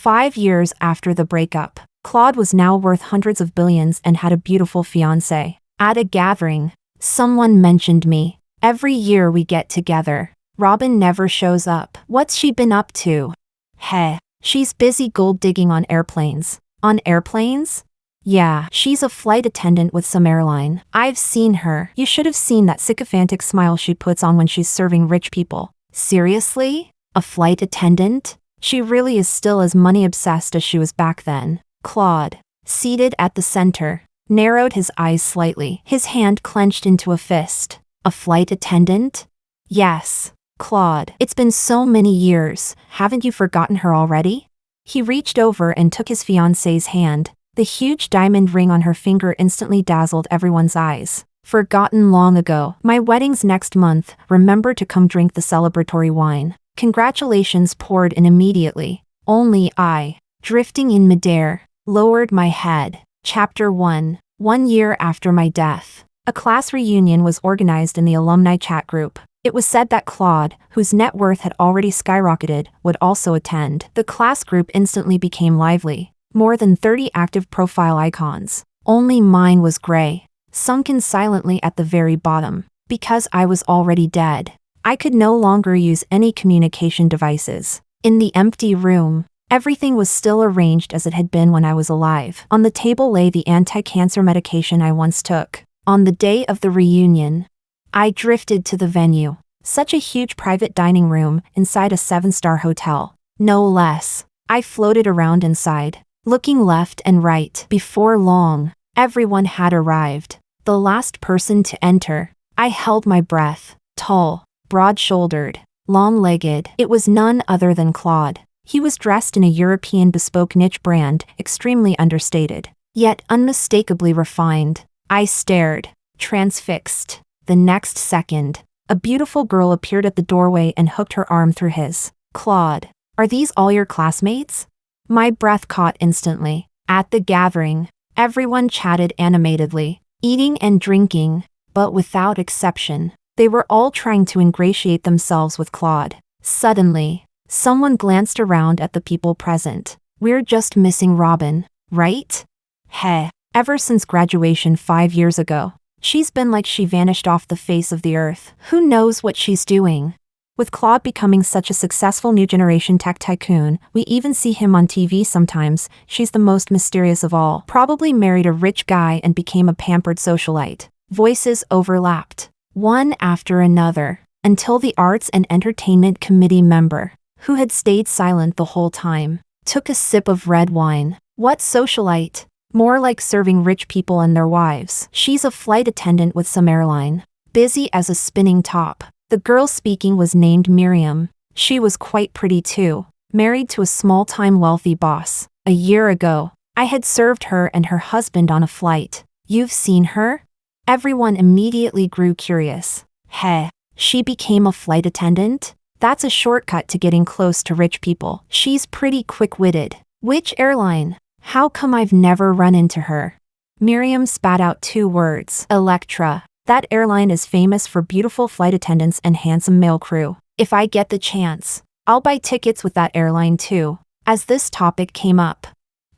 5 years after the breakup, Claude was now worth hundreds of billions and had a beautiful fiancée. At a gathering, someone mentioned me. Every year we get together, Robin never shows up. What's she been up to? Heh, she's busy gold digging on airplanes. On airplanes? Yeah, she's a flight attendant with some airline. I've seen her. You should have seen that sycophantic smile she puts on when she's serving rich people. Seriously? A flight attendant? She really is still as money-obsessed as she was back then. Claude, seated at the center, narrowed his eyes slightly, his hand clenched into a fist. A flight attendant? Yes. Claude, it's been so many years, haven't you forgotten her already? He reached over and took his fiancée's hand. The huge diamond ring on her finger instantly dazzled everyone's eyes. Forgotten long ago. My wedding's next month, remember to come drink the celebratory wine. Congratulations poured in immediately. Only I, drifting in midair, lowered my head. Chapter 1. 1 year after my death. A class reunion was organized in the alumni chat group. It was said that Claude, whose net worth had already skyrocketed, would also attend. The class group instantly became lively. More than 30 active profile icons. Only mine was gray, sunken silently at the very bottom. Because I was already dead, I could no longer use any communication devices. In the empty room, everything was still arranged as it had been when I was alive. On the table lay the anti-cancer medication I once took. On the day of the reunion, I drifted to the venue. Such a huge private dining room inside a 7-star hotel. No less. I floated around inside, looking left and right. Before long, everyone had arrived. The last person to enter. I held my breath. Tall, broad-shouldered, long-legged. It was none other than Claude. He was dressed in a European bespoke niche brand, extremely understated, yet unmistakably refined. I stared, transfixed. The next second, a beautiful girl appeared at the doorway and hooked her arm through his. Claude, are these all your classmates? My breath caught instantly. At the gathering, everyone chatted animatedly, eating and drinking, but without exception, they were all trying to ingratiate themselves with Claude. Suddenly, someone glanced around at the people present. We're just missing Robin, right? Heh, ever since graduation 5 years ago, she's been like she vanished off the face of the earth. Who knows what she's doing? With Claude becoming such a successful new generation tech tycoon, we even see him on TV sometimes. She's the most mysterious of all. Probably married a rich guy and became a pampered socialite. Voices overlapped, one after another, until the Arts and Entertainment Committee member, who had stayed silent the whole time, took a sip of red wine. What socialite? More like serving rich people and their wives. She's a flight attendant with some airline, busy as a spinning top. The girl speaking was named Miriam. She was quite pretty too, married to a small-time wealthy boss. A year ago, I had served her and her husband on a flight. You've seen her? Everyone immediately grew curious. Heh, she became a flight attendant? That's a shortcut to getting close to rich people. She's pretty quick-witted. Which airline? How come I've never run into her? Miriam spat out 2 words. Electra. That airline is famous for beautiful flight attendants and handsome male crew. If I get the chance, I'll buy tickets with that airline too. As this topic came up,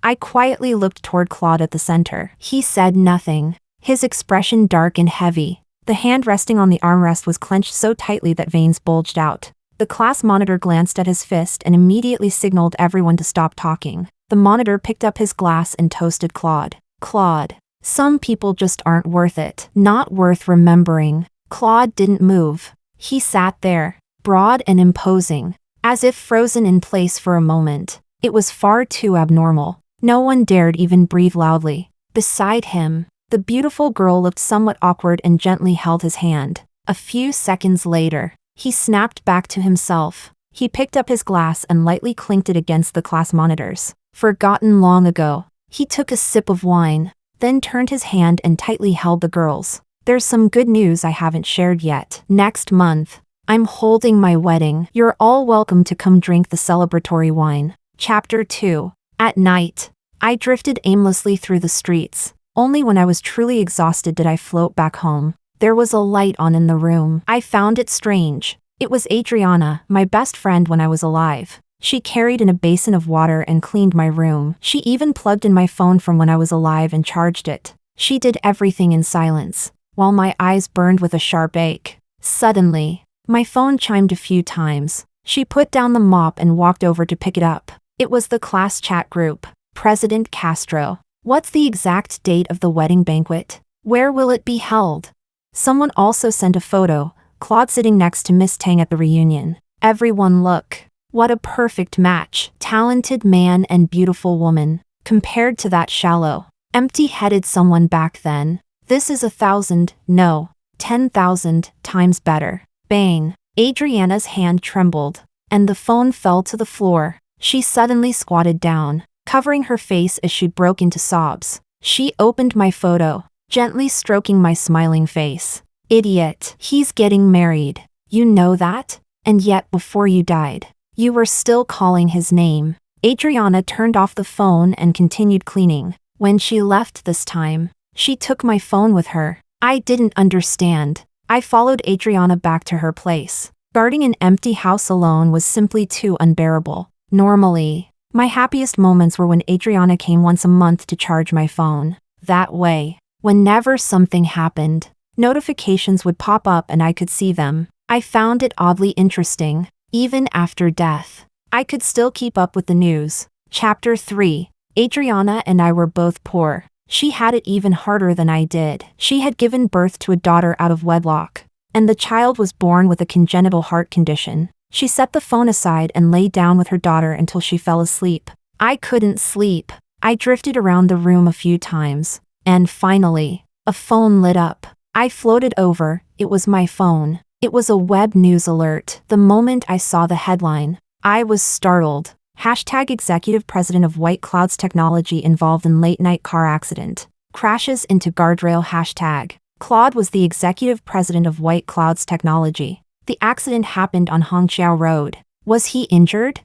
I quietly looked toward Claude at the center. He said nothing, his expression dark and heavy. The hand resting on the armrest was clenched so tightly that veins bulged out. The class monitor glanced at his fist and immediately signaled everyone to stop talking. The monitor picked up his glass and toasted Claude. Claude. Some people just aren't worth it. Not worth remembering. Claude didn't move. He sat there, broad and imposing, as if frozen in place for a moment. It was far too abnormal. No one dared even breathe loudly. Beside him, the beautiful girl looked somewhat awkward and gently held his hand. A few seconds later, he snapped back to himself. He picked up his glass and lightly clinked it against the class monitors. Forgotten long ago. He took a sip of wine, then turned his hand and tightly held the girl's. There's some good news I haven't shared yet. Next month, I'm holding my wedding. You're all welcome to come drink the celebratory wine. Chapter 2. At night, I drifted aimlessly through the streets. Only when I was truly exhausted did I float back home. There was a light on in the room. I found it strange. It was Adriana, my best friend when I was alive. She carried in a basin of water and cleaned my room. She even plugged in my phone from when I was alive and charged it. She did everything in silence, while my eyes burned with a sharp ache. Suddenly, my phone chimed a few times. She put down the mop and walked over to pick it up. It was the class chat group. President Castro. What's the exact date of the wedding banquet? Where will it be held? Someone also sent a photo, Claude sitting next to Miss Tang at the reunion. Everyone look. What a perfect match. Talented man and beautiful woman. Compared to that shallow, empty-headed someone back then. This is 1,000, no, 10,000 times better. Bang. Adriana's hand trembled, and the phone fell to the floor. She suddenly squatted down, covering her face as she broke into sobs. She opened my photo, gently stroking my smiling face. Idiot. He's getting married. You know that? And yet before you died, you were still calling his name. Adriana turned off the phone and continued cleaning. When she left this time, she took my phone with her. I didn't understand. I followed Adriana back to her place. Guarding an empty house alone was simply too unbearable. Normally, my happiest moments were when Adriana came once a month to charge my phone. That way, whenever something happened, notifications would pop up and I could see them. I found it oddly interesting. Even after death, I could still keep up with the news. Chapter 3. Adriana and I were both poor. She had it even harder than I did. She had given birth to a daughter out of wedlock, and the child was born with a congenital heart condition. She set the phone aside and lay down with her daughter until she fell asleep. I couldn't sleep. I drifted around the room a few times, and finally, a phone lit up. I floated over. It was my phone. It was a web news alert. The moment I saw the headline, I was startled. Hashtag executive president of White Clouds Technology involved in late-night car accident. Crashes into guardrail. Hashtag. Claude was the executive president of White Clouds Technology. The accident happened on Hongqiao Road. Was he injured?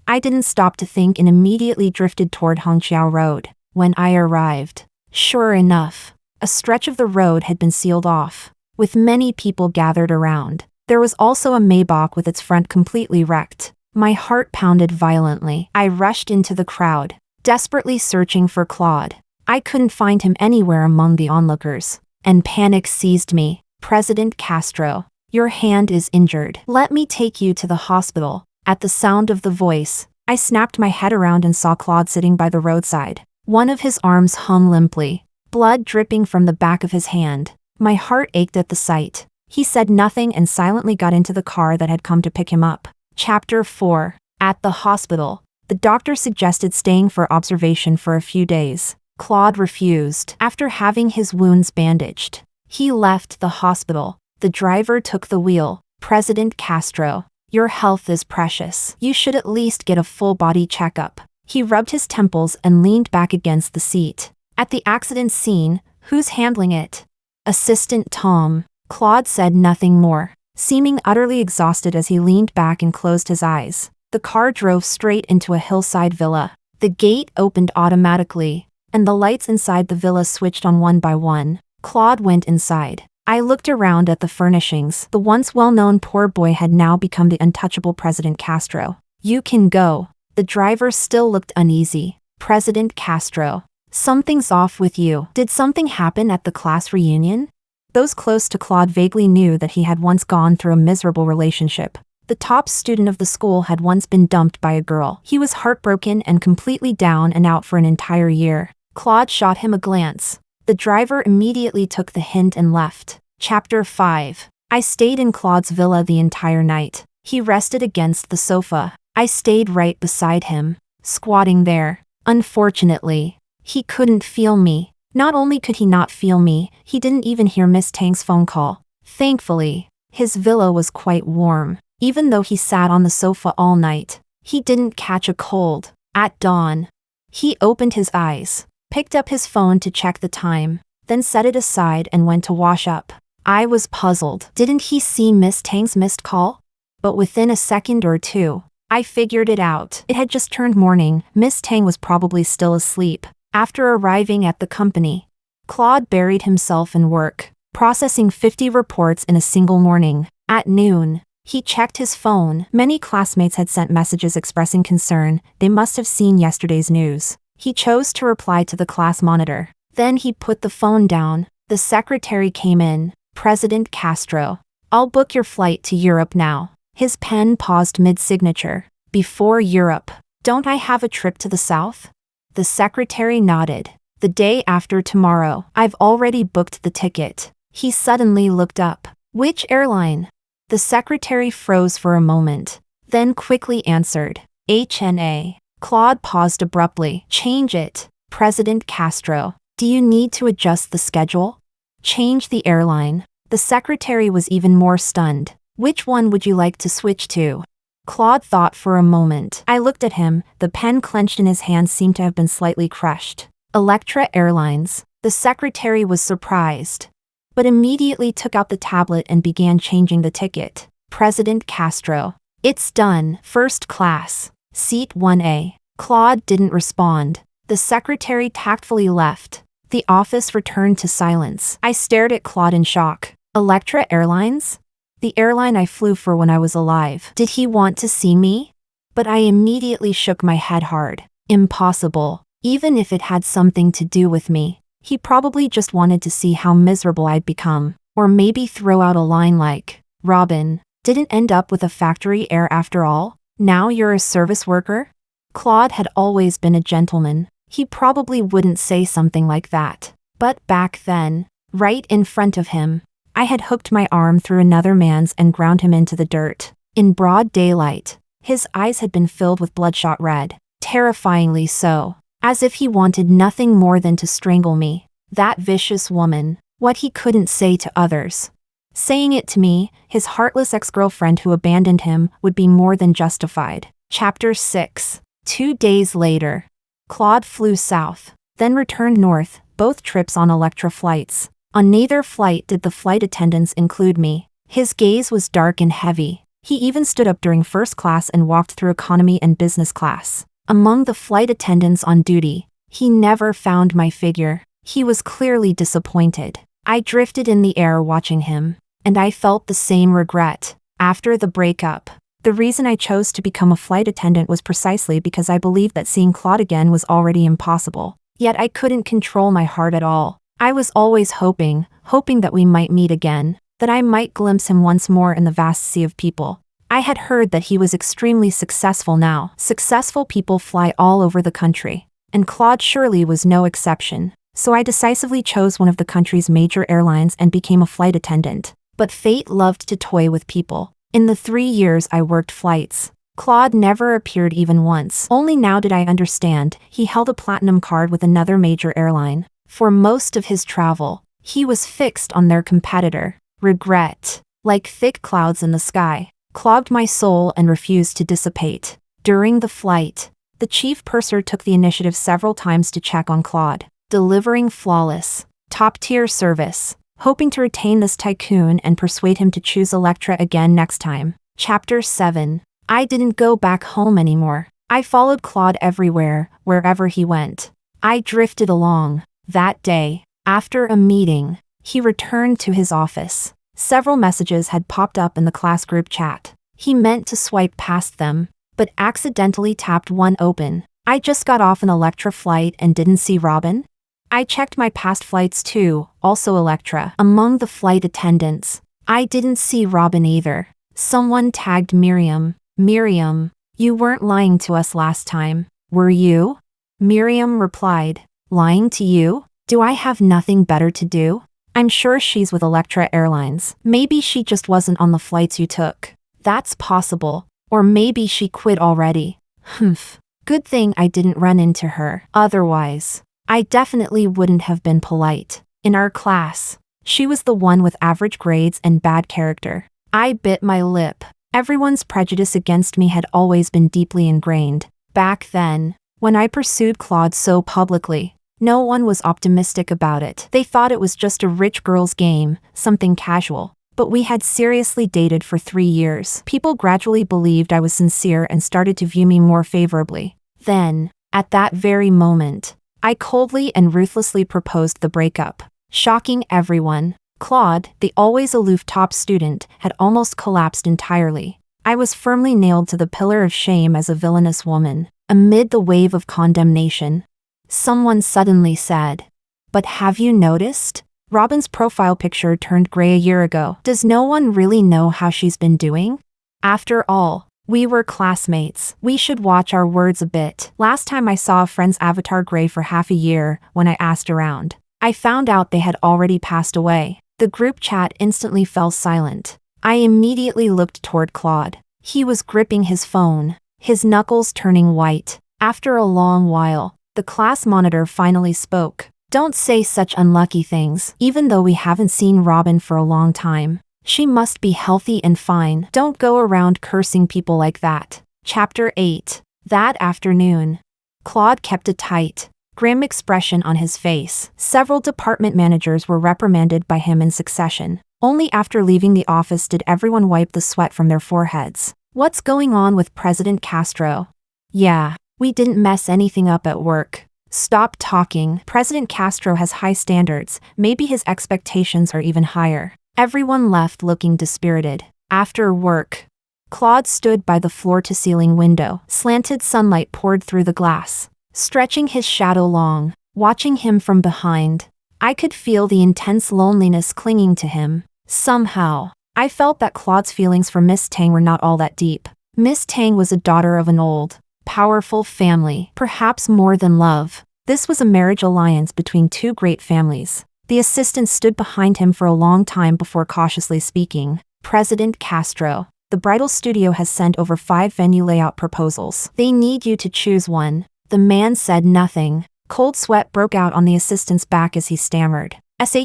I didn't stop to think and immediately drifted toward Hongqiao Road. When I arrived, sure enough, a stretch of the road had been sealed off, with many people gathered around. There was also a Maybach with its front completely wrecked. My heart pounded violently. I rushed into the crowd, desperately searching for Claude. I couldn't find him anywhere among the onlookers, and panic seized me. President Castro, your hand is injured. Let me take you to the hospital. At the sound of the voice, I snapped my head around and saw Claude sitting by the roadside. One of his arms hung limply, blood dripping from the back of his hand. My heart ached at the sight. He said nothing and silently got into the car that had come to pick him up. Chapter 4. At the hospital, the doctor suggested staying for observation for a few days. Claude refused. After having his wounds bandaged, he left the hospital. The driver took the wheel. President Castro, your health is precious. You should at least get a full-body checkup. He rubbed his temples and leaned back against the seat. At the accident scene, who's handling it? Assistant Tom. Claude said nothing more, seeming utterly exhausted as he leaned back and closed his eyes. The car drove straight into a hillside villa. The gate opened automatically, and the lights inside the villa switched on one by one. Claude went inside. I looked around at the furnishings. The once well-known poor boy had now become the untouchable President Castro. You can go. The driver still looked uneasy. President Castro, something's off with you. Did something happen at the class reunion? Those close to Claude vaguely knew that he had once gone through a miserable relationship. The top student of the school had once been dumped by a girl. He was heartbroken and completely down and out for an entire year. Claude shot him a glance. The driver immediately took the hint and left. Chapter 5. I stayed in Claude's villa the entire night. He rested against the sofa. I stayed right beside him, squatting there. Unfortunately, he couldn't feel me. Not only could he not feel me, he didn't even hear Miss Tang's phone call. Thankfully, his villa was quite warm. Even though he sat on the sofa all night, he didn't catch a cold. At dawn, he opened his eyes, picked up his phone to check the time, then set it aside and went to wash up. I was puzzled. Didn't he see Miss Tang's missed call? But within a second or two, I figured it out. It had just turned morning. Miss Tang was probably still asleep. After arriving at the company, Claude buried himself in work, processing 50 reports in a single morning. At noon, He checked his phone. Many classmates had sent messages expressing concern. They must have seen yesterday's news. He chose to reply to the class monitor. Then he put the phone down. The secretary came in. President Castro. I'll book your flight to Europe now. His pen paused mid-signature. Before Europe. Don't I have a trip to the south? The secretary nodded. The day after tomorrow. I've already booked the ticket. He suddenly looked up. Which airline? The secretary froze for a moment, then quickly answered. HNA. Claude paused abruptly. Change it. President Castro. Do you need to adjust the schedule? Change the airline. The secretary was even more stunned. Which one would you like to switch to? Claude thought for a moment. I looked at him. The pen clenched in his hand seemed to have been slightly crushed. Electra Airlines. The secretary was surprised, but immediately took out the tablet and began changing the ticket. President Castro. It's done. First class. Seat 1A. Claude didn't respond. The secretary tactfully left. The office returned to silence. I stared at Claude in shock. Electra Airlines? The airline I flew for when I was alive. Did he want to see me? But I immediately shook my head hard. Impossible. Even if it had something to do with me. He probably just wanted to see how miserable I'd become. Or maybe throw out a line like, Robin, didn't end up with a factory heir after all? Now you're a service worker? Claude had always been a gentleman. He probably wouldn't say something like that. But back then, right in front of him, I had hooked my arm through another man's and ground him into the dirt. In broad daylight, his eyes had been filled with bloodshot red, terrifyingly so. As if he wanted nothing more than to strangle me. That vicious woman. What he couldn't say to others. Saying it to me, his heartless ex-girlfriend who abandoned him, would be more than justified. Chapter 6. 2 days later. Claude flew south, then returned north, both trips on Electra flights. On neither flight did the flight attendants include me. His gaze was dark and heavy. He even stood up during first class and walked through economy and business class. Among the flight attendants on duty, he never found my figure. He was clearly disappointed. I drifted in the air watching him, and I felt the same regret. After the breakup, the reason I chose to become a flight attendant was precisely because I believed that seeing Claude again was already impossible. Yet I couldn't control my heart at all. I was always hoping that we might meet again, that I might glimpse him once more in the vast sea of people. I had heard that he was extremely successful now. Successful people fly all over the country, and Claude surely was no exception. So I decisively chose one of the country's major airlines and became a flight attendant. But fate loved to toy with people. In the 3 years I worked flights, Claude never appeared even once. Only now did I understand. He held a platinum card with another major airline. For most of his travel, he was fixed on their competitor. Regret, like thick clouds in the sky, clogged my soul and refused to dissipate. During the flight, the chief purser took the initiative several times to check on Claude, delivering flawless, top-tier service, hoping to retain this tycoon and persuade him to choose Electra again next time. Chapter 7. I didn't go back home anymore. I followed Claude everywhere, wherever he went. I drifted along. That day, after a meeting, he returned to his office. Several messages had popped up in the class group chat. He meant to swipe past them, but accidentally tapped one open. I just got off an Electra flight and didn't see Robin? I checked my past flights too, also Electra. Among the flight attendants, I didn't see Robin either. Someone tagged Miriam. Miriam, you weren't lying to us last time, were you? Miriam replied, lying to you? Do I have nothing better to do? I'm sure she's with Electra Airlines. Maybe she just wasn't on the flights you took. That's possible. Or maybe she quit already. Humph. Good thing I didn't run into her. Otherwise, I definitely wouldn't have been polite. In our class, she was the one with average grades and bad character. I bit my lip. Everyone's prejudice against me had always been deeply ingrained. Back then, when I pursued Claude so publicly, no one was optimistic about it. They thought it was just a rich girl's game, something casual. But we had seriously dated for 3 years. People gradually believed I was sincere and started to view me more favorably. Then, at that very moment, I coldly and ruthlessly proposed the breakup. Shocking everyone, Claude, the always aloof top student, had almost collapsed entirely. I was firmly nailed to the pillar of shame as a villainous woman, amid the wave of condemnation. Someone suddenly said, "But have you noticed? Robin's profile picture turned gray a year ago. Does no one really know how she's been doing? After all, we were classmates. We should watch our words a bit." Last time I saw a friend's avatar gray for half a year, when I asked around, I found out they had already passed away. The group chat instantly fell silent. I immediately looked toward Claude. He was gripping his phone, his knuckles turning white. After a long while, the class monitor finally spoke. "Don't say such unlucky things. Even though we haven't seen Robin for a long time, she must be healthy and fine. Don't go around cursing people like that." Chapter 8. That afternoon, Claude kept a tight, grim expression on his face. Several department managers were reprimanded by him in succession. Only after leaving the office did everyone wipe the sweat from their foreheads. "What's going on with President Castro?" "Yeah, we didn't mess anything up at work." "Stop talking. President Castro has high standards. Maybe his expectations are even higher." Everyone left looking dispirited. After work, Claude stood by the floor-to-ceiling window. Slanted sunlight poured through the glass, stretching his shadow long. Watching him from behind, I could feel the intense loneliness clinging to him. Somehow, I felt that Claude's feelings for Miss Tang were not all that deep. Miss Tang was a daughter of an old, powerful family, perhaps more than love. This was a marriage alliance between two great families. The assistant stood behind him for a long time before cautiously speaking. "President Castro, the bridal studio has sent over 5 venue layout proposals. They need you to choose one." The man said nothing. Cold sweat broke out on the assistant's back as he stammered.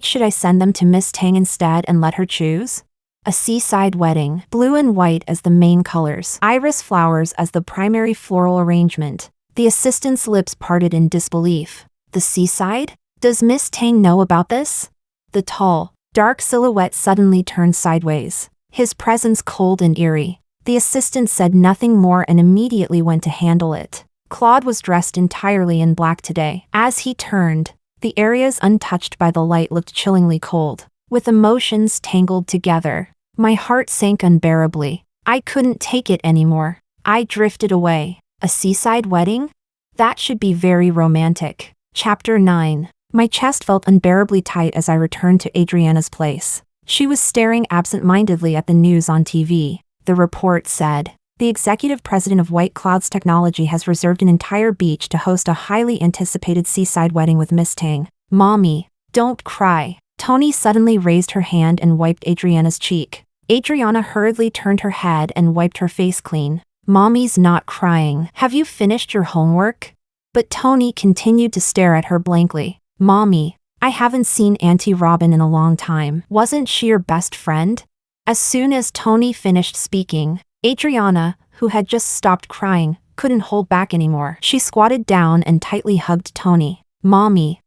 Should I send them to Miss Tang instead and let her choose?" A seaside wedding, blue and white as the main colors, iris flowers as the primary floral arrangement. The assistant's lips parted in disbelief. "The seaside? Does Miss Tang know about this?" The tall, dark silhouette suddenly turned sideways, his presence cold and eerie. The assistant said nothing more and immediately went to handle it. Claude was dressed entirely in black today. As he turned, the areas untouched by the light looked chillingly cold. With emotions tangled together, my heart sank unbearably. I couldn't take it anymore. I drifted away. A seaside wedding? That should be very romantic. Chapter 9. My chest felt unbearably tight as I returned to Adriana's place. She was staring absent-mindedly at the news on TV. The report said, "The executive president of White Clouds Technology has reserved an entire beach to host a highly anticipated seaside wedding with Miss Tang." "Mommy, don't cry." Tony suddenly raised her hand and wiped Adriana's cheek. Adriana hurriedly turned her head and wiped her face clean. "Mommy's not crying. Have you finished your homework?" But Tony continued to stare at her blankly. "Mommy, I haven't seen Auntie Robin in a long time. Wasn't she your best friend?" As soon as Tony finished speaking, Adriana, who had just stopped crying, couldn't hold back anymore. She squatted down and tightly hugged Tony. Mommy,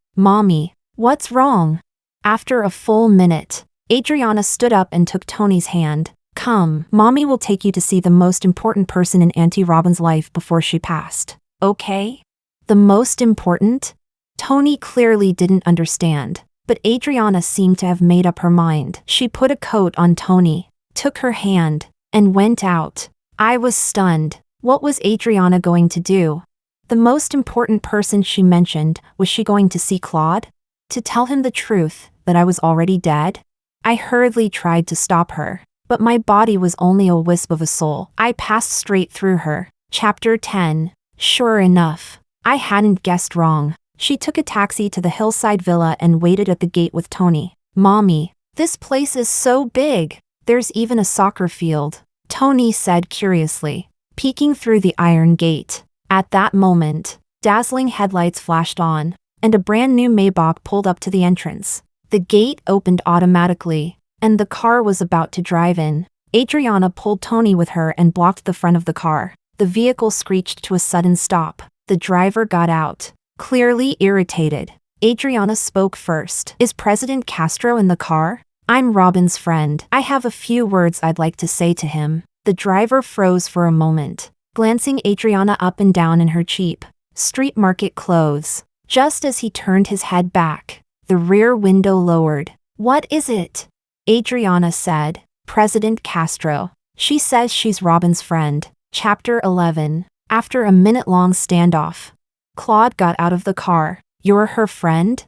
what's wrong?" After a full minute, Adriana stood up and took Tony's hand. "Come, Mommy will take you to see the most important person in Auntie Robin's life before she passed. Okay?" The most important? Tony clearly didn't understand, but Adriana seemed to have made up her mind. She put a coat on Tony, took her hand, and went out. I was stunned. What was Adriana going to do? The most important person she mentioned, was she going to see Claude? To tell him the truth, that I was already dead? I hurriedly tried to stop her, but my body was only a wisp of a soul. I passed straight through her. Chapter 10. Sure enough, I hadn't guessed wrong. She took a taxi to the hillside villa and waited at the gate with Tony. "Mommy, this place is so big. There's even a soccer field," Tony said curiously, peeking through the iron gate. At that moment, dazzling headlights flashed on, and a brand new Maybach pulled up to the entrance. The gate opened automatically, and the car was about to drive in. Adriana pulled Tony with her and blocked the front of the car. The vehicle screeched to a sudden stop. The driver got out, clearly irritated. Adriana spoke first. "Is President Castro in the car? I'm Robin's friend. I have a few words I'd like to say to him." The driver froze for a moment, glancing Adriana up and down in her cheap, street market clothes. Just as he turned his head back, the rear window lowered. What is it? Adriana said. President Castro. She says she's Robin's friend. Chapter 11. After a minute-long standoff, Claude got out of the car. You're her friend?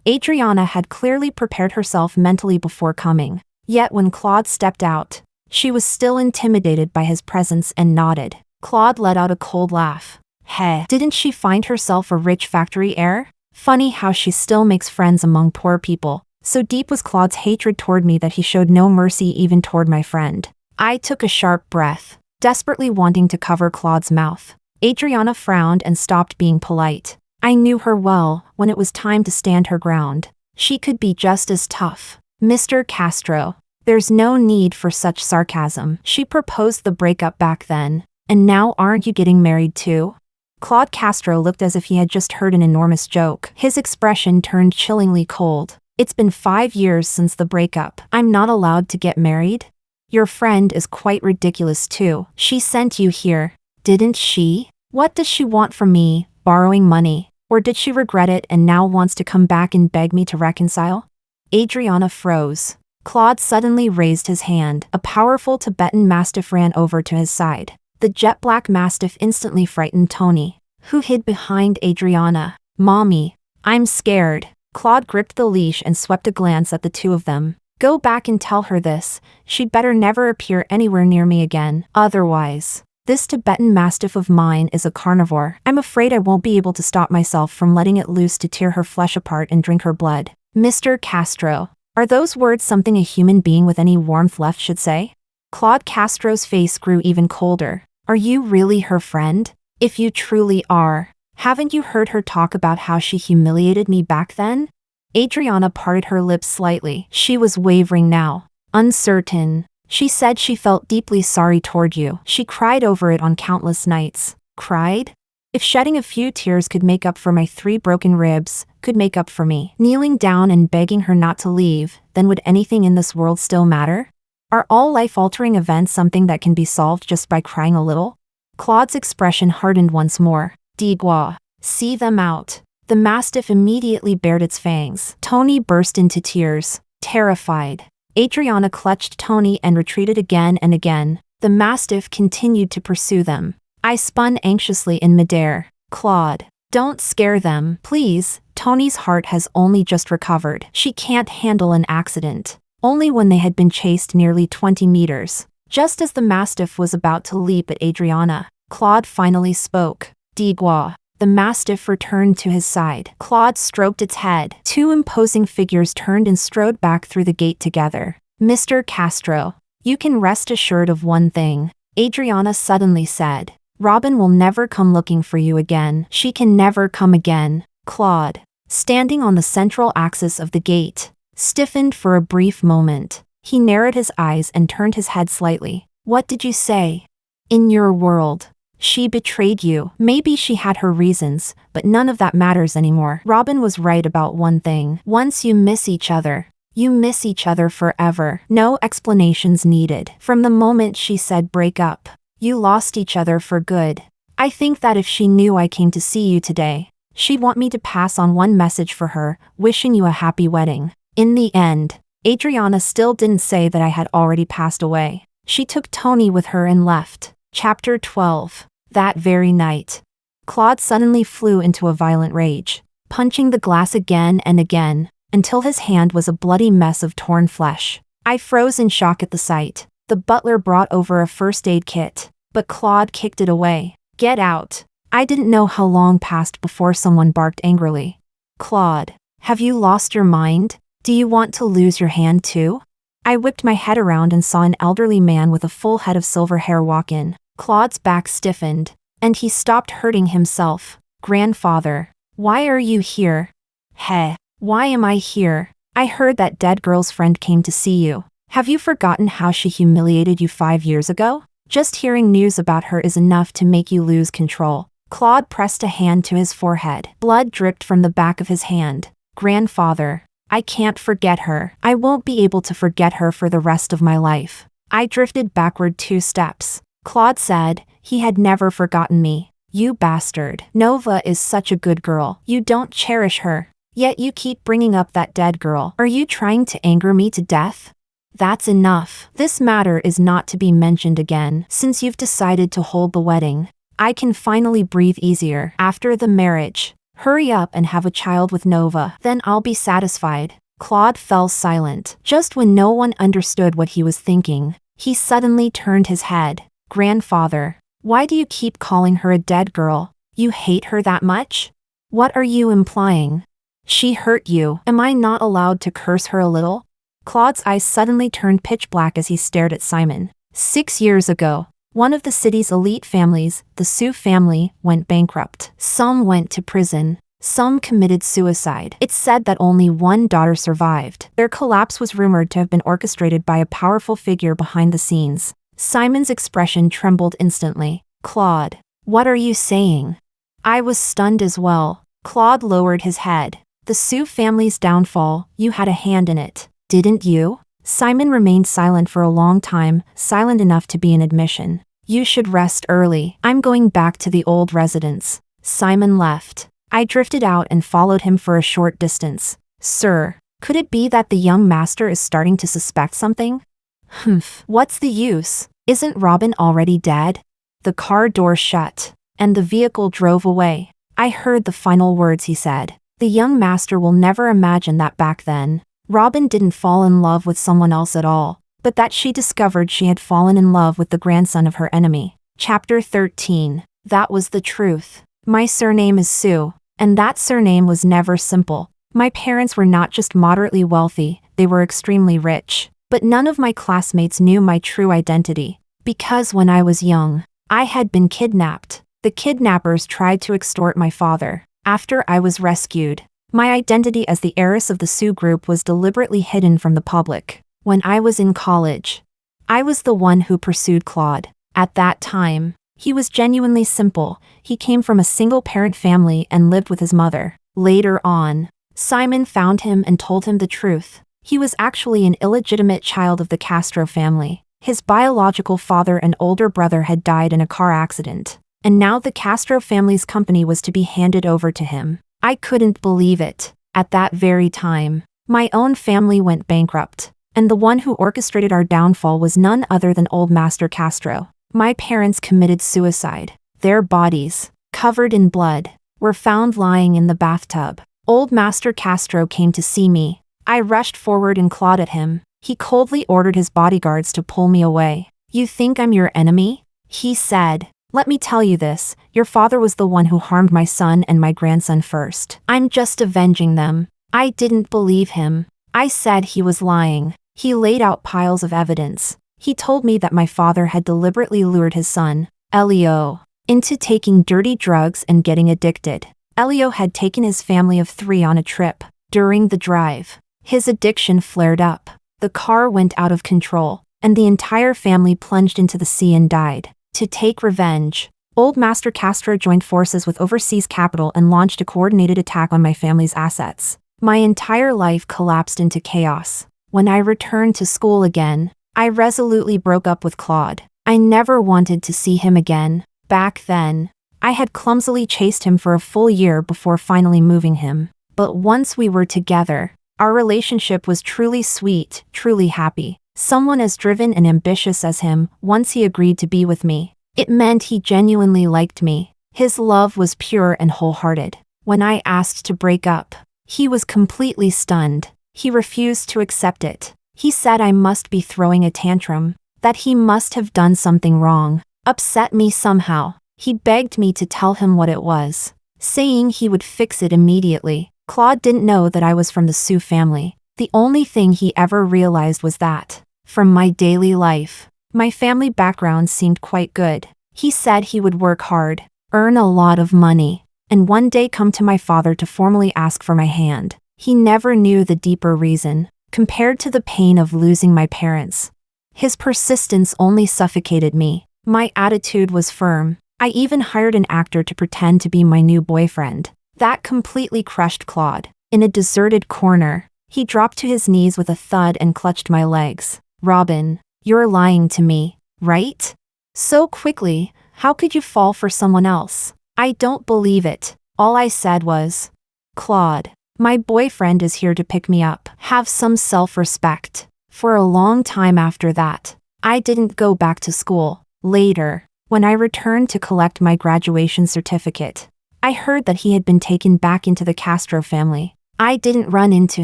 Adriana had clearly prepared herself mentally before coming. Yet when Claude stepped out, she was still intimidated by his presence and nodded. Claude let out a cold laugh. Hey, didn't she find herself a rich factory heir? Funny how she still makes friends among poor people. So deep was Claude's hatred toward me that he showed no mercy even toward my friend. I took a sharp breath, desperately wanting to cover Claude's mouth. Adriana frowned and stopped being polite. I knew her well. When it was time to stand her ground, she could be just as tough. Mr. Castro, there's no need for such sarcasm. She proposed the breakup back then, and now aren't you getting married too? Claude Castro looked as if he had just heard an enormous joke. His expression turned chillingly cold. It's been 5 years since the breakup. I'm not allowed to get married? Your friend is quite ridiculous too. She sent you here, didn't she? What does she want from me? Borrowing money? Or did she regret it and now wants to come back and beg me to reconcile? Adriana froze. Claude suddenly raised his hand. A powerful Tibetan Mastiff ran over to his side. The jet-black Mastiff instantly frightened Tony, who hid behind Adriana. Mommy, I'm scared. Claude gripped the leash and swept a glance at the two of them. Go back and tell her this. She'd better never appear anywhere near me again. Otherwise, this Tibetan Mastiff of mine is a carnivore. I'm afraid I won't be able to stop myself from letting it loose to tear her flesh apart and drink her blood. Mr. Castro, are those words something a human being with any warmth left should say? Claude Castro's face grew even colder. Are you really her friend? If you truly are, haven't you heard her talk about how she humiliated me back then? Adriana parted her lips slightly. She was wavering now. Uncertain. She said she felt deeply sorry toward you. She cried over it on countless nights. Cried? If shedding a few tears could make up for my 3 broken ribs, could make up for me kneeling down and begging her not to leave, then would anything in this world still matter? Are all life-altering events something that can be solved just by crying a little? Claude's expression hardened once more. Digua. See them out. The Mastiff immediately bared its fangs. Tony burst into tears, terrified. Adriana clutched Tony and retreated again and again. The Mastiff continued to pursue them. I spun anxiously in midair. Claude, don't scare them, please. Tony's heart has only just recovered. She can't handle an accident. Only when they had been chased nearly 20 meters. Just as the Mastiff was about to leap at Adriana, Claude finally spoke. Digua. The Mastiff returned to his side. Claude stroked its head. 2 imposing figures turned and strode back through the gate together. Mr. Castro, you can rest assured of one thing, Adriana suddenly said. Robin will never come looking for you again. She can never come again. Claude, standing on the central axis of the gate, stiffened for a brief moment. He narrowed his eyes and turned his head slightly. What did you say? In your world, she betrayed you. Maybe she had her reasons, but none of that matters anymore. Robin was right about one thing. Once you miss each other, you miss each other forever. No explanations needed. From the moment she said break up, you lost each other for good. I think that if she knew I came to see you today, she'd want me to pass on one message for her, wishing you a happy wedding. In the end, Adriana still didn't say that I had already passed away. She took Tony with her and left. Chapter 12. That very night, Claude suddenly flew into a violent rage, punching the glass again and again, until his hand was a bloody mess of torn flesh. I froze in shock at the sight. The butler brought over a first aid kit, but Claude kicked it away. Get out. I didn't know how long passed before someone barked angrily. Claude, have you lost your mind? Do you want to lose your hand too? I whipped my head around and saw an elderly man with a full head of silver hair walk in. Claude's back stiffened, and he stopped hurting himself. Grandfather, why are you here? Hey, why am I here? I heard that dead girl's friend came to see you. Have you forgotten how she humiliated you 5 years ago? Just hearing news about her is enough to make you lose control. Claude pressed a hand to his forehead. Blood dripped from the back of his hand. Grandfather, I can't forget her. I won't be able to forget her for the rest of my life. I drifted backward 2 steps. Claude said, he had never forgotten me. You bastard. Nova is such a good girl. You don't cherish her. Yet you keep bringing up that dead girl. Are you trying to anger me to death? That's enough. This matter is not to be mentioned again. Since you've decided to hold the wedding, I can finally breathe easier. After the marriage, hurry up and have a child with Nova. Then I'll be satisfied. Claude fell silent. Just when no one understood what he was thinking, he suddenly turned his head. Grandfather, why do you keep calling her a dead girl? You hate her that much? What are you implying? She hurt you. Am I not allowed to curse her a little? Claude's eyes suddenly turned pitch black as he stared at Simon. 6 years ago, one of the city's elite families, the Sue family, went bankrupt. Some went to prison. Some committed suicide. It's said that only one daughter survived. Their collapse was rumored to have been orchestrated by a powerful figure behind the scenes. Simon's expression trembled instantly. Claude, what are you saying? I was stunned as well. Claude lowered his head. The Sue family's downfall, you had a hand in it, didn't you? Simon remained silent for a long time, silent enough to be an admission. You should rest early. I'm going back to the old residence. Simon left. I drifted out and followed him for a short distance. Sir, could it be that the young master is starting to suspect something? Humph, what's the use? Isn't Robin already dead? The car door shut, and the vehicle drove away. I heard the final words he said. The young master will never imagine that back then, Robin didn't fall in love with someone else at all, but that she discovered she had fallen in love with the grandson of her enemy. Chapter 13. That was the truth. My surname is Sue, and that surname was never simple. My parents were not just moderately wealthy, they were extremely rich. But none of my classmates knew my true identity. Because when I was young, I had been kidnapped. The kidnappers tried to extort my father. After I was rescued, my identity as the heiress of the Sue group was deliberately hidden from the public. When I was in college, I was the one who pursued Claude. At that time, he was genuinely simple. He came from a single-parent family and lived with his mother. Later on, Simon found him and told him the truth. He was actually an illegitimate child of the Castro family. His biological father and older brother had died in a car accident, and now the Castro family's company was to be handed over to him. I couldn't believe it. At that very time, my own family went bankrupt, and the one who orchestrated our downfall was none other than old Master Castro. My parents committed suicide. Their bodies, covered in blood, were found lying in the bathtub. Old Master Castro came to see me. I rushed forward and clawed at him. He coldly ordered his bodyguards to pull me away. You think I'm your enemy? He said. Let me tell you this, your father was the one who harmed my son and my grandson first. I'm just avenging them. I didn't believe him. I said he was lying. He laid out piles of evidence. He told me that my father had deliberately lured his son, Elio, into taking dirty drugs and getting addicted. Elio had taken his family of 3 on a trip. During the drive, his addiction flared up. The car went out of control, and the entire family plunged into the sea and died. To take revenge, old Master Castro joined forces with overseas capital and launched a coordinated attack on my family's assets. My entire life collapsed into chaos. When I returned to school again, I resolutely broke up with Claude. I never wanted to see him again. Back then, I had clumsily chased him for a full year before finally moving him. But once we were together, our relationship was truly sweet, truly happy. Someone as driven and ambitious as him, once he agreed to be with me, it meant he genuinely liked me. His love was pure and wholehearted. When I asked to break up, he was completely stunned. He refused to accept it. He said I must be throwing a tantrum, that he must have done something wrong, upset me somehow. He begged me to tell him what it was, saying he would fix it immediately. Claude didn't know that I was from the Sue family. The only thing he ever realized was that, from my daily life, my family background seemed quite good. He said he would work hard, earn a lot of money, and one day come to my father to formally ask for my hand. He never knew the deeper reason, compared to the pain of losing my parents. His persistence only suffocated me. My attitude was firm. I even hired an actor to pretend to be my new boyfriend. That completely crushed Claude. In a deserted corner, he dropped to his knees with a thud and clutched my legs. Robin, you're lying to me, right? So quickly, how could you fall for someone else? I don't believe it. All I said was, Claude, My boyfriend is here to pick me up. Have some self-respect. For a long time after that, I didn't go back to school. Later, when I returned to collect my graduation certificate, I heard that he had been taken back into the Castro family. I didn't run into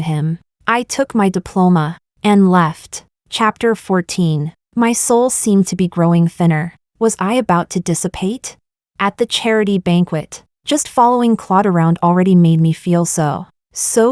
him. I took my diploma and left. Chapter 14. My soul seemed to be growing thinner. Was I about to dissipate? At the charity banquet, just following Claude around already made me feel so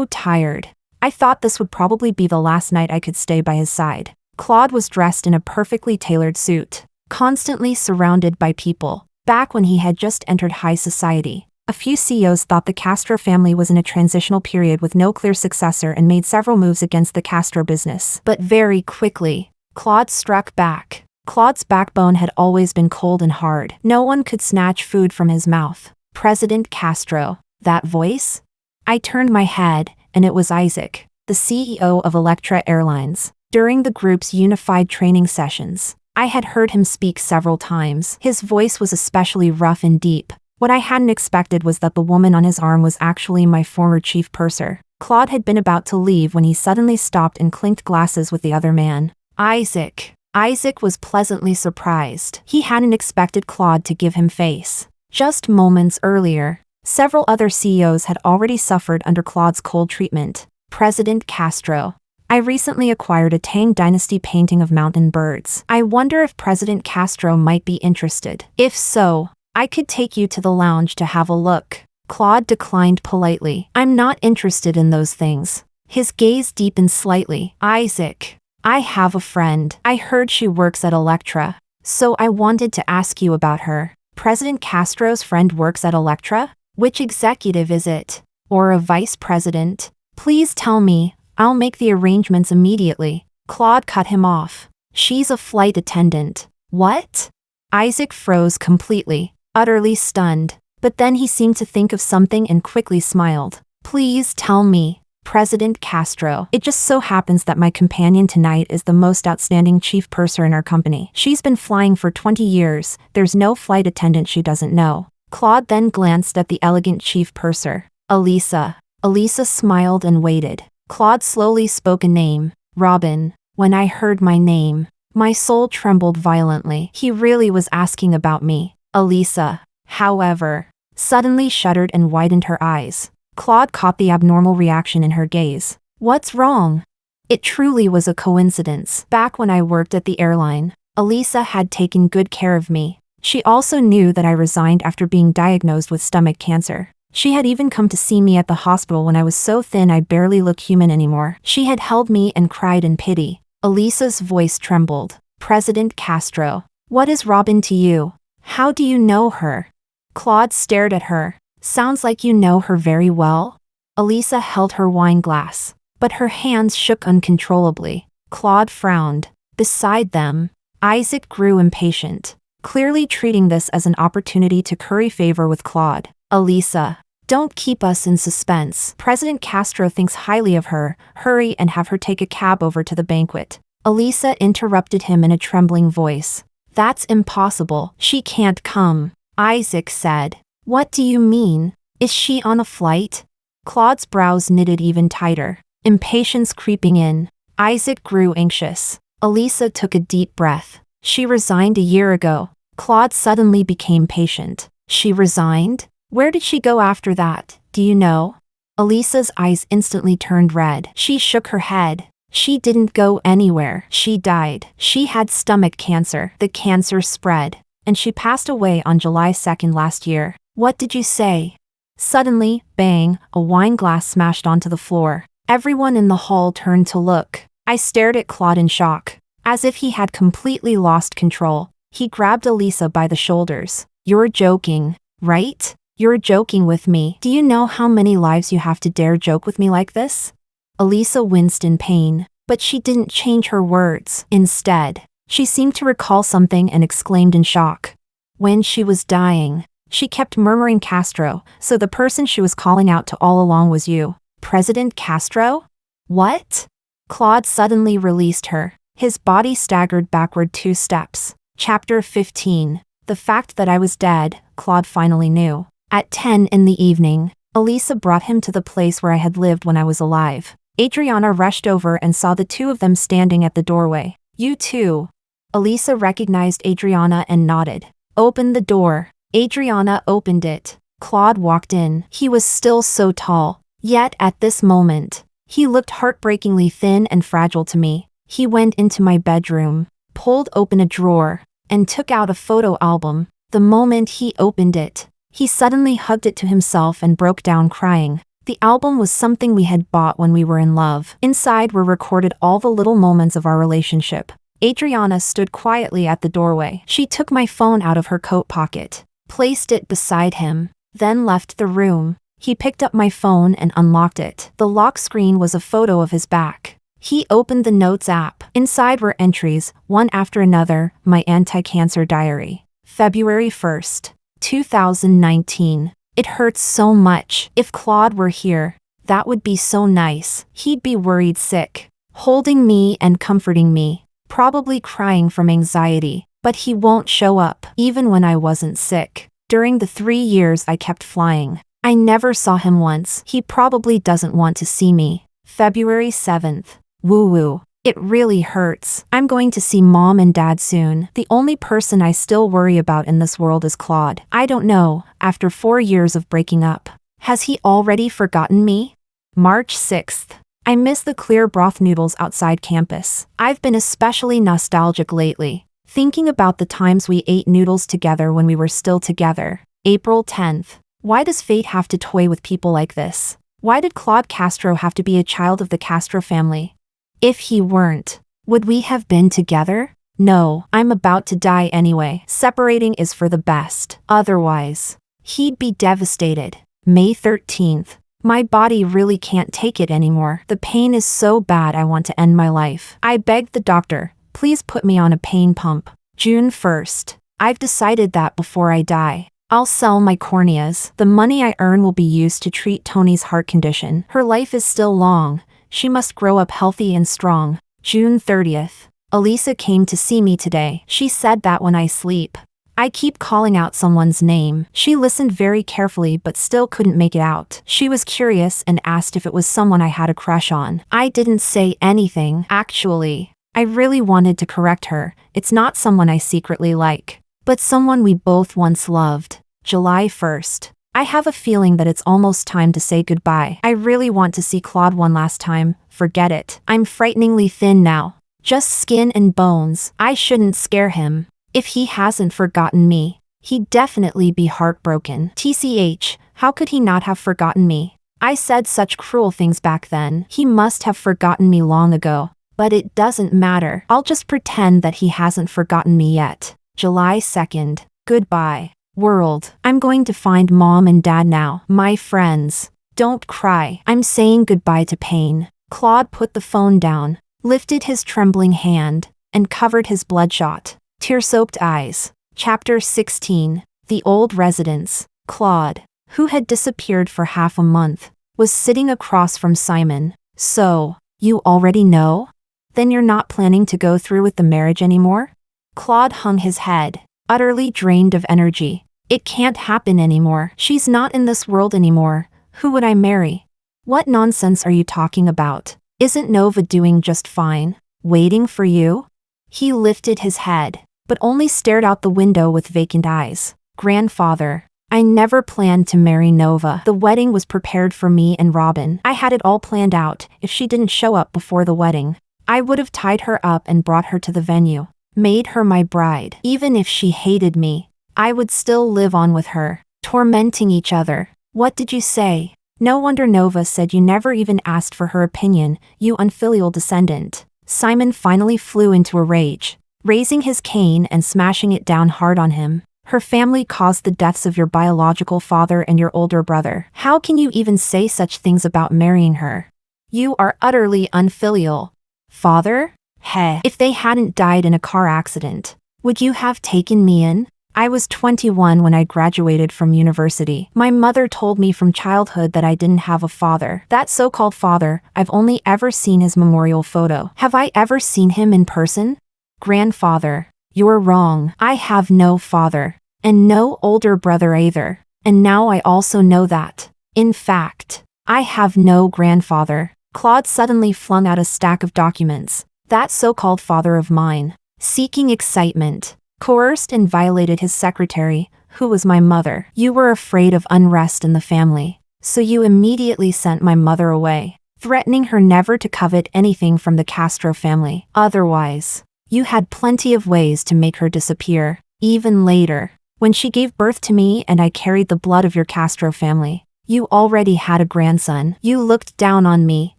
tired. I thought this would probably be the last night I could stay by his side. Claude was dressed in a perfectly tailored suit, constantly surrounded by people. Back when he had just entered high society, a few CEOs thought the Castro family was in a transitional period with no clear successor and made several moves against the Castro business. But very quickly, Claude struck back. Claude's backbone had always been cold and hard. No one could snatch food from his mouth. President Castro. That voice? I turned my head, and it was Isaac, the CEO of Electra Airlines. During the group's unified training sessions, I had heard him speak several times. His voice was especially rough and deep. What I hadn't expected was that the woman on his arm was actually my former chief purser. Claude had been about to leave when he suddenly stopped and clinked glasses with the other man. Isaac. Isaac was pleasantly surprised. He hadn't expected Claude to give him face. Just moments earlier, several other CEOs had already suffered under Claude's cold treatment. President Castro. I recently acquired a Tang Dynasty painting of mountain birds. I wonder if President Castro might be interested. If so, I could take you to the lounge to have a look. Claude declined politely. I'm not interested in those things. His gaze deepened slightly. Isaac, I have a friend. I heard she works at Electra, so I wanted to ask you about her. President Castro's friend works at Electra? Which executive is it? Or a vice president? Please tell me. I'll make the arrangements immediately. Claude cut him off. She's a flight attendant. What? Isaac froze completely, utterly stunned. But then he seemed to think of something and quickly smiled. Please tell me, President Castro. It just so happens that my companion tonight is the most outstanding chief purser in our company. She's been flying for 20 years. There's no flight attendant she doesn't know. Claude then glanced at the elegant chief purser. Elisa. Elisa smiled and waited. Claude slowly spoke a name. Robin. When I heard my name, my soul trembled violently. He really was asking about me. Elisa, however, suddenly shuddered and widened her eyes. Claude caught the abnormal reaction in her gaze. What's wrong? It truly was a coincidence. Back when I worked at the airline, Elisa had taken good care of me. She also knew that I resigned after being diagnosed with stomach cancer. She had even come to see me at the hospital when I was so thin I barely looked human anymore. She had held me and cried in pity. Elisa's voice trembled. President Castro. What is Robin to you? How do you know her? Claude stared at her. Sounds like you know her very well. Elisa held her wine glass, but her hands shook uncontrollably. Claude frowned. Beside them, Isaac grew impatient, clearly treating this as an opportunity to curry favor with Claude. Elisa, don't keep us in suspense. President Castro thinks highly of her. Hurry and have her take a cab over to the banquet. Elisa interrupted him in a trembling voice. That's impossible. She can't come. Isaac said. What do you mean? Is she on a flight? Claude's brows knitted even tighter, impatience creeping in. Isaac grew anxious. Elisa took a deep breath. She resigned a year ago. Claude suddenly became patient. She resigned? Where did she go after that, do you know? Elisa's eyes instantly turned red. She shook her head. She didn't go anywhere. She died. She had stomach cancer. The cancer spread, and she passed away on July 2nd last year. What did you say? Suddenly, bang, a wine glass smashed onto the floor. Everyone in the hall turned to look. I stared at Claude in shock. As if he had completely lost control, he grabbed Elisa by the shoulders. You're joking, right? You're joking with me. Do you know how many lives you have to dare joke with me like this? Elisa winced in pain, but she didn't change her words. Instead, she seemed to recall something and exclaimed in shock. When she was dying, she kept murmuring Castro, so the person she was calling out to all along was you. President Castro? What? Claude suddenly released her. His body staggered backward 2 steps. Chapter 15. The fact that I was dead, Claude finally knew. At 10 in the evening, Elisa brought him to the place where I had lived when I was alive. Adriana rushed over and saw the two of them standing at the doorway. You too. Elisa recognized Adriana and nodded. Open the door. Adriana opened it. Claude walked in. He was still so tall. Yet at this moment, he looked heartbreakingly thin and fragile to me. He went into my bedroom, pulled open a drawer, and took out a photo album. The moment he opened it, he suddenly hugged it to himself and broke down crying. The album was something we had bought when we were in love. Inside were recorded all the little moments of our relationship. Adriana stood quietly at the doorway. She took my phone out of her coat pocket, placed it beside him, then left the room. He picked up my phone and unlocked it. The lock screen was a photo of his back. He opened the Notes app. Inside were entries, one after another. My anti-cancer diary. February 1st, 2019. It hurts so much. If Claude were here, that would be so nice. He'd be worried sick, holding me and comforting me, probably crying from anxiety. But he won't show up, even when I wasn't sick. During the 3 years I kept flying, I never saw him once. He probably doesn't want to see me. February 7th. Woo-woo. It really hurts. I'm going to see Mom and Dad soon. The only person I still worry about in this world is Claude. I don't know, after 4 years of breaking up, has he already forgotten me? March 6th. I miss the clear broth noodles outside campus. I've been especially nostalgic lately, thinking about the times we ate noodles together when we were still together. April 10th. Why does fate have to toy with people like this? Why did Claude Castro have to be a child of the Castro family? If he weren't, would we have been together? No, I'm about to die anyway. Separating is for the best. Otherwise, he'd be devastated. May 13th. My body really can't take it anymore. The pain is so bad I want to end my life. I begged the doctor, please put me on a pain pump. June 1st. I've decided that before I die, I'll sell my corneas. The money I earn will be used to treat Tony's heart condition. Her life is still long. She must grow up healthy and strong. June 30th. Elisa came to see me today. She said that when I sleep, I keep calling out someone's name. She listened very carefully but still couldn't make it out. She was curious and asked if it was someone I had a crush on. I didn't say anything. Actually, I really wanted to correct her. It's not someone I secretly like, but someone we both once loved. July 1st. I have a feeling that it's almost time to say goodbye. I really want to see Claude one last time. Forget it. I'm frighteningly thin now. Just skin and bones. I shouldn't scare him. If he hasn't forgotten me, he'd definitely be heartbroken. TCH, how could he not have forgotten me? I said such cruel things back then. He must have forgotten me long ago. But it doesn't matter. I'll just pretend that he hasn't forgotten me yet. July 2nd. Goodbye, world. I'm going to find Mom and Dad now. My friends, don't cry. I'm saying goodbye to pain. Claude put the phone down, lifted his trembling hand, and covered his bloodshot, tear-soaked eyes. Chapter 16. The old residence. Claude, who had disappeared for half a month, was sitting across from Simon. So, you already know? Then you're not planning to go through with the marriage anymore? Claude hung his head, utterly drained of energy. It can't happen anymore. She's not in this world anymore. Who would I marry? What nonsense are you talking about? Isn't Nova doing just fine, waiting for you? He lifted his head, but only stared out the window with vacant eyes. Grandfather, I never planned to marry Nova. The wedding was prepared for me and Robin. I had it all planned out. If she didn't show up before the wedding, I would have tied her up and brought her to the venue, made her my bride. Even if she hated me, I would still live on with her, tormenting each other. What did you say? No wonder Nova said you never even asked for her opinion, you unfilial descendant. Simon finally flew into a rage, raising his cane and smashing it down hard on him. Her family caused the deaths of your biological father and your older brother. How can you even say such things about marrying her? You are utterly unfilial. Father? Heh. If they hadn't died in a car accident, would you have taken me in? I was 21 when I graduated from university. My mother told me from childhood that I didn't have a father. That so-called father, I've only ever seen his memorial photo. Have I ever seen him in person? Grandfather, you're wrong. I have no father, and no older brother either. And now I also know that. In fact, I have no grandfather. Claude suddenly flung out a stack of documents. That so-called father of mine, seeking excitement, coerced and violated his secretary, who was my mother. You were afraid of unrest in the family, so you immediately sent my mother away, threatening her never to covet anything from the Castro family. Otherwise, you had plenty of ways to make her disappear. Even later, when she gave birth to me and I carried the blood of your Castro family, you already had a grandson. You looked down on me,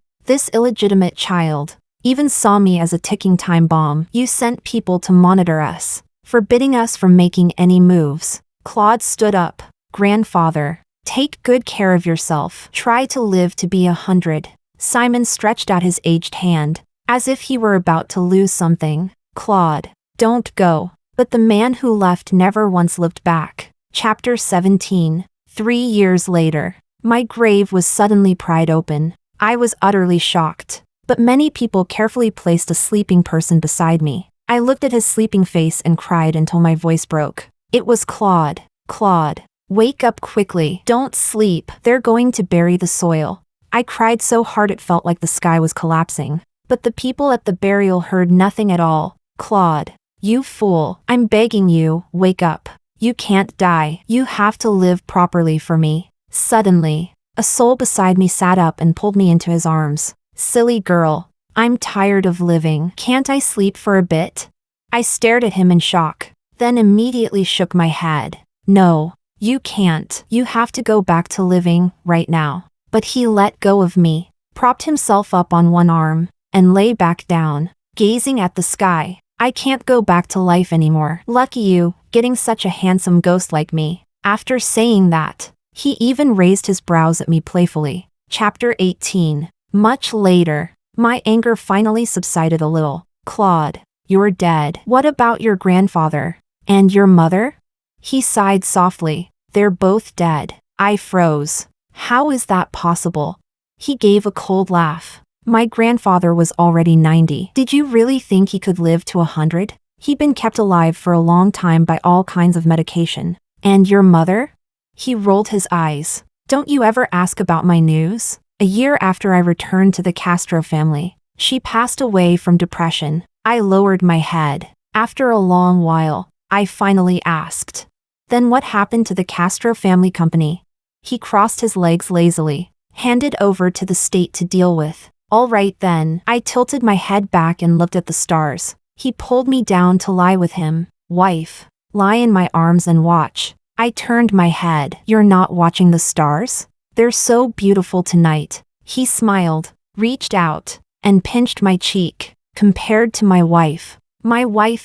this illegitimate child, even saw me as a ticking time bomb. You sent people to monitor us, forbidding us from making any moves. Claude stood up. Grandfather, take good care of yourself. Try to live to be 100. Simon stretched out his aged hand, as if he were about to lose something. Claude, don't go. But the man who left never once looked back. Chapter 17. 3 years later. My grave was suddenly pried open. I was utterly shocked. But many people carefully placed a sleeping person beside me. I looked at his sleeping face and cried until my voice broke. It was Claude. Claude, wake up quickly. Don't sleep. They're going to bury the soil. I cried so hard it felt like the sky was collapsing. But the people at the burial heard nothing at all. Claude, you fool. I'm begging you, wake up. You can't die. You have to live properly for me. Suddenly, a soul beside me sat up and pulled me into his arms. Silly girl. I'm tired of living. Can't I sleep for a bit? I stared at him in shock, then immediately shook my head. No, you can't. You have to go back to living, right now. But he let go of me, propped himself up on one arm, and lay back down, gazing at the sky. I can't go back to life anymore. Lucky you, getting such a handsome ghost like me. After saying that, he even raised his brows at me playfully. Chapter 18. Much later, my anger finally subsided a little. Claude, you're dead. What about your grandfather? And your mother? He sighed softly. They're both dead. I froze. How is that possible? He gave a cold laugh. My grandfather was already 90. Did you really think he could live to 100? He'd been kept alive for a long time by all kinds of medication. And your mother? He rolled his eyes. Don't you ever ask about my news? A year after I returned to the Castro family, she passed away from depression. I lowered my head. After a long while, I finally asked. Then what happened to the Castro family company? He crossed his legs lazily, handed over to the state to deal with. All right then. I tilted my head back and looked at the stars. He pulled me down to lie with him. Wife, lie in my arms and watch. I turned my head. You're not watching the stars? They're so beautiful tonight. He smiled, reached out, and pinched my cheek. Compared to my wife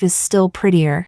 is still prettier.